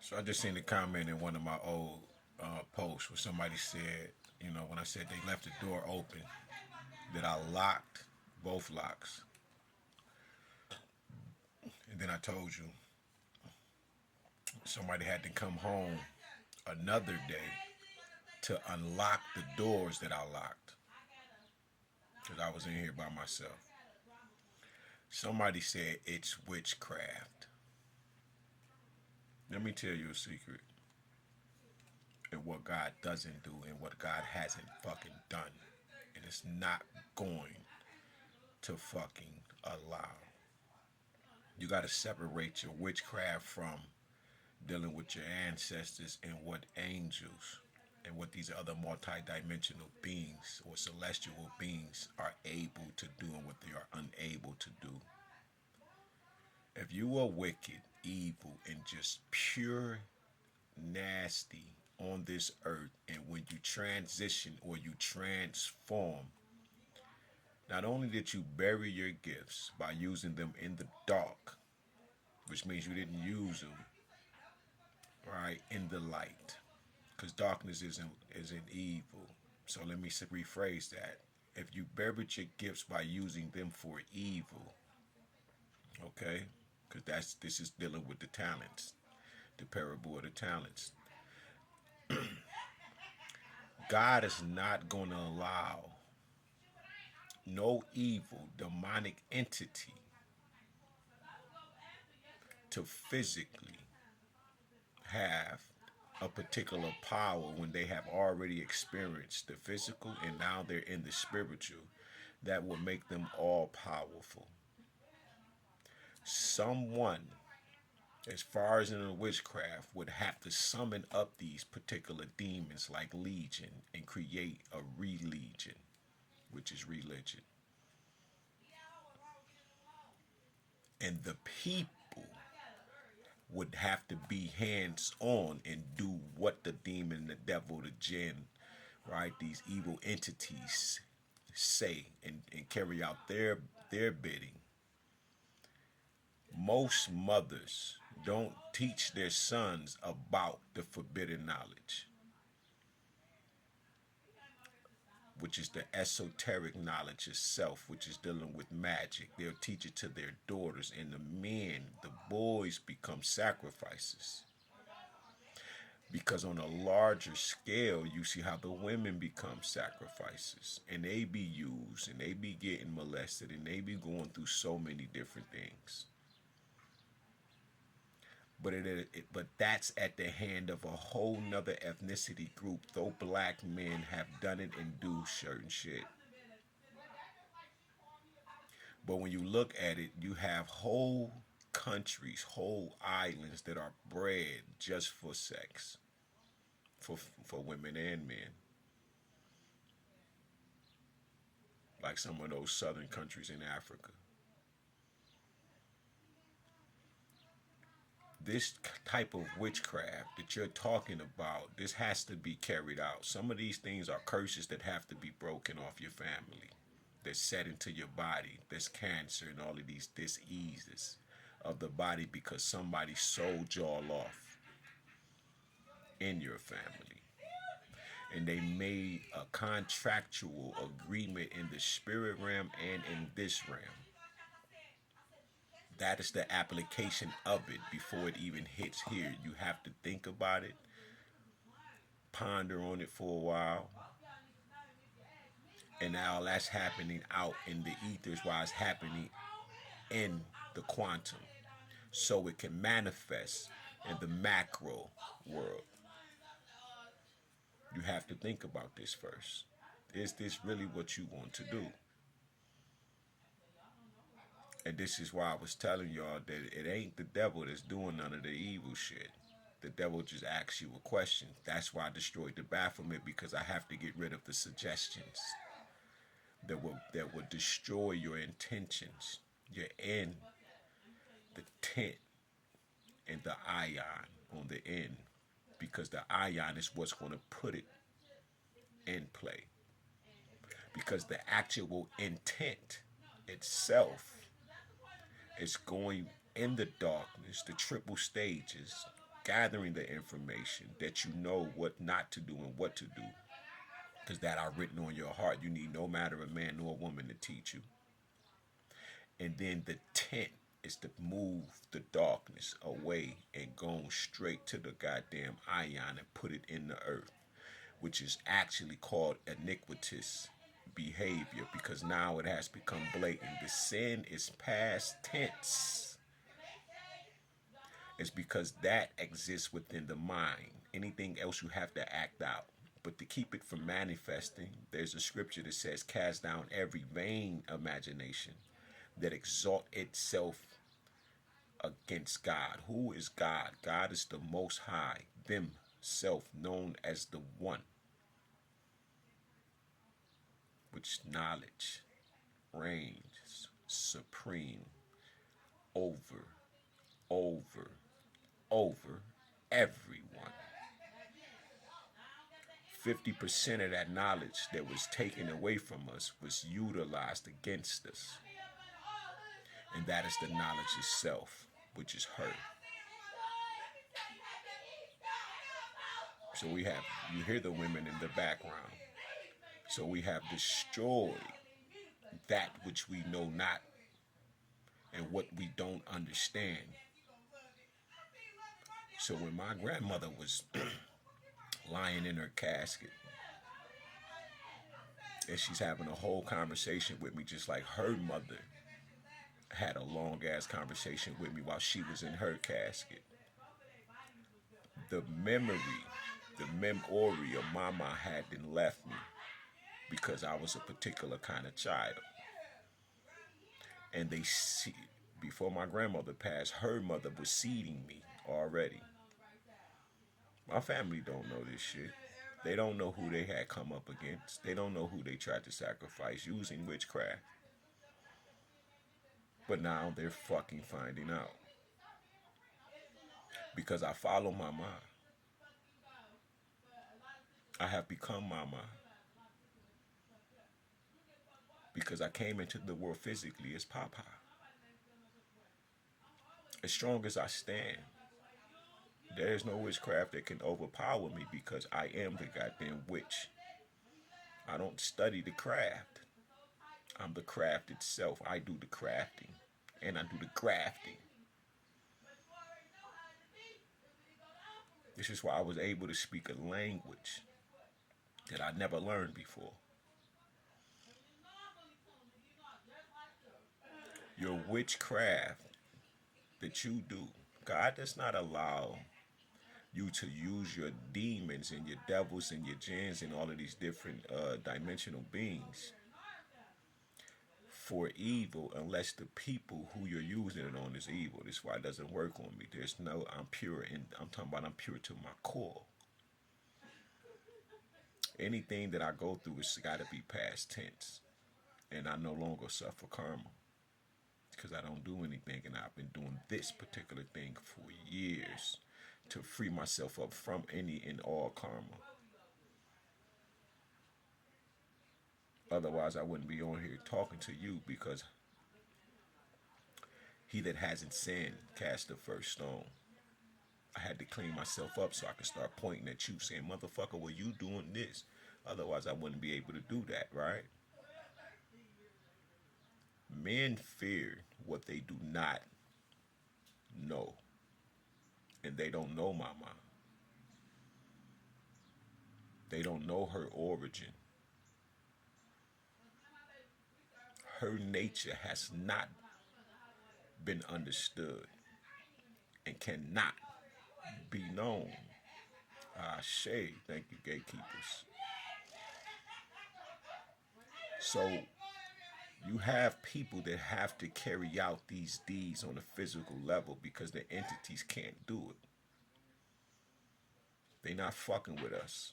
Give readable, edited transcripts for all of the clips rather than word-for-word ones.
So I just seen a comment in one of my old posts where somebody said, when I said they left the door open, that I locked both locks. And then I told you somebody had to come home another day to unlock the doors that I locked because I was in here by myself. Somebody said it's witchcraft. Let me tell you a secret. And what God doesn't do and what God hasn't fucking done. And it's not going to fucking allow. You got to separate your witchcraft from dealing with your ancestors and what angels and what these other multidimensional beings or celestial beings are able to do and what they are unable to do. If you are wicked, evil, and just pure nasty on this earth, and when you transition or you transform, not only did you bury your gifts by using them in the dark, which means you didn't use them right in the light, because darkness isn't evil. So let me rephrase that. If you buried your gifts by using them for evil, okay, because this is dealing with the talents, the parable of the talents. God is not going to allow no evil demonic entity to physically have a particular power when they have already experienced the physical and now they're in the spiritual that will make them all powerful. Someone, as far as in the witchcraft, would have to summon up these particular demons like Legion and create a religion, which is religion. And the people would have to be hands on and do what the demon, the devil, the jinn, right, these evil entities say and carry out their bidding. Most mothers don't teach their sons about the forbidden knowledge, which is the esoteric knowledge itself, which is dealing with magic. They'll teach it to their daughters, and the men, the boys, become sacrifices. Because on a larger scale, you see how the women become sacrifices, and they be used, and they be getting molested, and they be going through so many different things. But that's at the hand of a whole nother ethnicity group. Though black men have done it and do certain shit. But when you look at it, you have whole countries, whole islands that are bred just for sex, for women and men. Like some of those southern countries in Africa. This type of witchcraft that you're talking about, this has to be carried out. Some of these things are curses that have to be broken off your family, that's set into your body. There's cancer and all of these diseases of the body because somebody sold y'all off in your family. And they made a contractual agreement in the spirit realm and in this realm. That is the application of it before it even hits here. You have to think about it, ponder on it for a while. And now that's happening out in the ethers while it's happening in the quantum. So it can manifest in the macro world. You have to think about this first. Is this really what you want to do? And this is why I was telling y'all that it ain't the devil that's doing none of the evil shit. The devil just asks you a question. That's why I destroyed the Baphomet, because I have to get rid of the suggestions that will destroy your intentions. You're in the tent and the ion on the end, because the ion is what's going to put it in play. Because the actual intent itself is going in the darkness, the triple stages, gathering the information that you know what not to do and what to do, because that are written on your heart. You need no matter a man nor a woman to teach you. And then the tent is to move the darkness away and go straight to the goddamn ion and put it in the earth, which is actually called iniquitous behavior, because now it has become blatant. The sin is past tense. It's because that exists within the mind. Anything else you have to act out. But to keep it from manifesting, there's a scripture that says, cast down every vain imagination that exalt itself against God. Who is God? God is the Most High, Himself, known as the One, which knowledge reigns supreme over everyone. 50% of that knowledge that was taken away from us was utilized against us. And that is the knowledge itself, which is her. So we have, you hear the women in the background. So we have destroyed that which we know not and what we don't understand. So when my grandmother was lying in her casket, and she's having a whole conversation with me, just like her mother had a long ass conversation with me while she was in her casket. The memory of mama hadn't left me, because I was a particular kind of child. And they see, before my grandmother passed, her mother was seeding me already. My family don't know this shit. They don't know who they had come up against. They don't know who they tried to sacrifice using witchcraft. But now they're fucking finding out. Because I follow mama. I have become mama. Because I came into the world physically as Papa. As strong as I stand, there is no witchcraft that can overpower me, because I am the goddamn witch. I don't study the craft. I'm the craft itself. I do the crafting. And I do the grafting. This is why I was able to speak a language that I never learned before. Your witchcraft that you do, God does not allow you to use your demons and your devils and your jinns and all of these different dimensional beings for evil, unless the people who you're using it on is evil. This is why it doesn't work on me. There's no, I'm pure, and I'm talking about I'm pure to my core. Anything that I go through has got to be past tense, and I no longer suffer karma, because I don't do anything, and I've been doing this particular thing for years to free myself up from any and all karma. Otherwise, I wouldn't be on here talking to you, because he that hasn't sinned cast the first stone. I had to clean myself up so I could start pointing at you, saying, motherfucker, were you doing this? Otherwise, I wouldn't be able to do that, right? Men fear what they do not know. And they don't know mama. They don't know her origin. Her nature has not been understood and cannot be known. Shay, thank you, gatekeepers. So you have people that have to carry out these deeds on a physical level because the entities can't do it. They not fucking with us.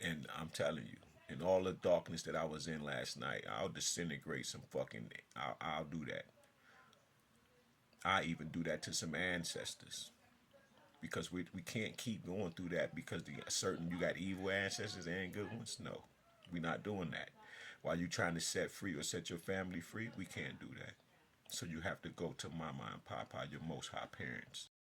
And I'm telling you, in all the darkness that I was in last night, I'll disintegrate some fucking, I'll do that. I even do that to some ancestors. Because we can't keep going through that because you got evil ancestors and good ones. No, we're not doing that. While you're trying to set free or set your family free, we can't do that. So you have to go to mama and papa, your most high parents.